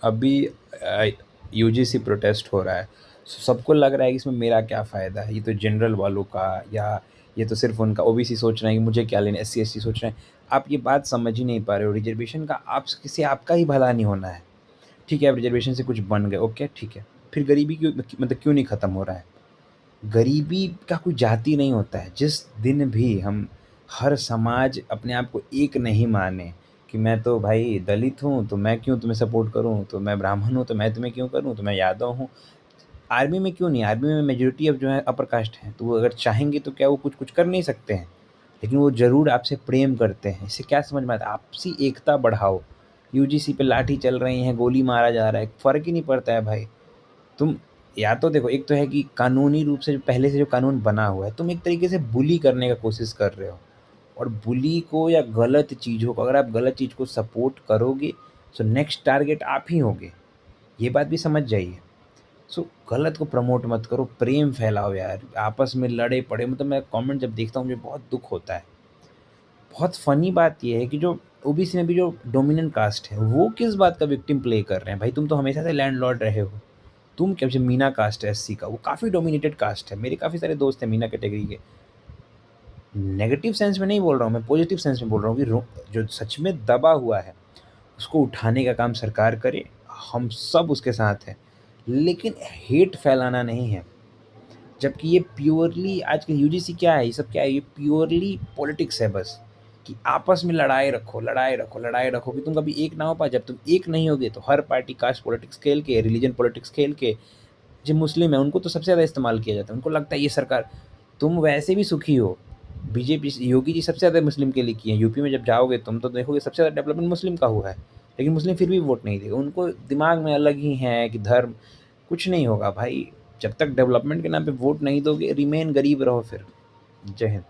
अभी UGC protest हो रहा है। सबको लग रहा है कि इसमें मेरा क्या फ़ायदा है, ये तो जनरल वालों का, या ये तो सिर्फ उनका, ओबीसी सोच रहे हैं कि मुझे क्या लेना, एससी एसटी सोच रहे हैं। आप ये बात समझ ही नहीं पा रहे हो, रिजर्वेशन का आप किसी आपका ही भला नहीं होना है। ठीक है, आप रिजर्वेशन से कुछ बन गए, ओके ठीक है, फिर गरीबी क्यों, मतलब क्यों नहीं ख़त्म हो रहा है? गरीबी का कोई जाति नहीं होता है। जिस दिन भी हम, हर समाज अपने आप को एक नहीं माने कि मैं तो भाई दलित हूँ तो मैं क्यों तुम्हें सपोर्ट करूँ, तो मैं ब्राह्मण हूँ तो मैं तुम्हें क्यों करूँ, तो मैं यादव हूँ। आर्मी में क्यों नहीं, आर्मी में मेजोरिटी अब जो है अपर कास्ट है, तो वो अगर चाहेंगे तो क्या वो कुछ कुछ कर नहीं सकते हैं? लेकिन वो ज़रूर आपसे प्रेम करते हैं। इससे क्या समझ में आता है? आपसी एकता बढ़ाओ। यूजीसी पे लाठी चल रही है, गोली मारा जा रहा है, फ़र्क ही नहीं पड़ता है भाई। तुम, या तो देखो, एक तो है कि कानूनी रूप से जो पहले से जो कानून बना हुआ है, तुम एक तरीके से बुली करने का कोशिश कर रहे हो। और बुली को या गलत चीज़ों को, अगर आप गलत चीज़ को सपोर्ट करोगे, तो नेक्स्ट टारगेट आप ही होगे। ये बात भी समझ जाइए। सो गलत को प्रमोट मत करो, प्रेम फैलाओ यार। आपस में लड़े पड़े, मतलब मैं कमेंट जब देखता हूँ मुझे बहुत दुख होता है। बहुत फ़नी बात ये है कि जो ओबीसी में भी जो डोमिनेंट कास्ट है, वो किस बात का विक्टिम प्ले कर रहे हैं? भाई तुम तो हमेशा से लैंडलॉर्ड रहे हो। तुम क्या, जैसे मीना कास्ट है एससी का, वो काफ़ी डोमिनेटेड कास्ट है। मेरे काफ़ी सारे दोस्त हैं मीना कैटेगरी के। नेगेटिव सेंस में नहीं बोल रहा हूँ मैं, पॉजिटिव सेंस में बोल रहा हूँ कि जो सच में दबा हुआ है, उसको उठाने का काम सरकार करे। हम सब उसके साथ हैं, लेकिन हेट फैलाना नहीं है। जबकि ये प्योरली आज के यूजीसी क्या है, ये सब क्या है, ये प्योरली पॉलिटिक्स है बस। कि आपस में लड़ाई रखो, लड़ाई रखो, लड़ाई रखो, कि तुम कभी एक ना हो पाए। जब तुम एक नहीं होगे तो हर पार्टी कास्ट पॉलिटिक्स खेल के, रिलीजन पॉलिटिक्स खेल के, जो मुस्लिम है उनको तो सबसे ज़्यादा इस्तेमाल किया जाता है। उनको लगता है ये सरकार, तुम वैसे भी सुखी हो। बीजेपी, योगी जी सबसे ज़्यादा मुस्लिम के लिए किए हैं। यूपी में जब जाओगे तुम तो देखोगे सबसे ज़्यादा डेवलपमेंट मुस्लिम का हुआ है। लेकिन मुस्लिम फिर भी वोट नहीं देगा। उनको दिमाग में अलग ही है कि धर्म, कुछ नहीं होगा भाई। जब तक डेवलपमेंट के नाम पे वोट नहीं दोगे, रिमेन गरीब रहो फिर। जय हिंद।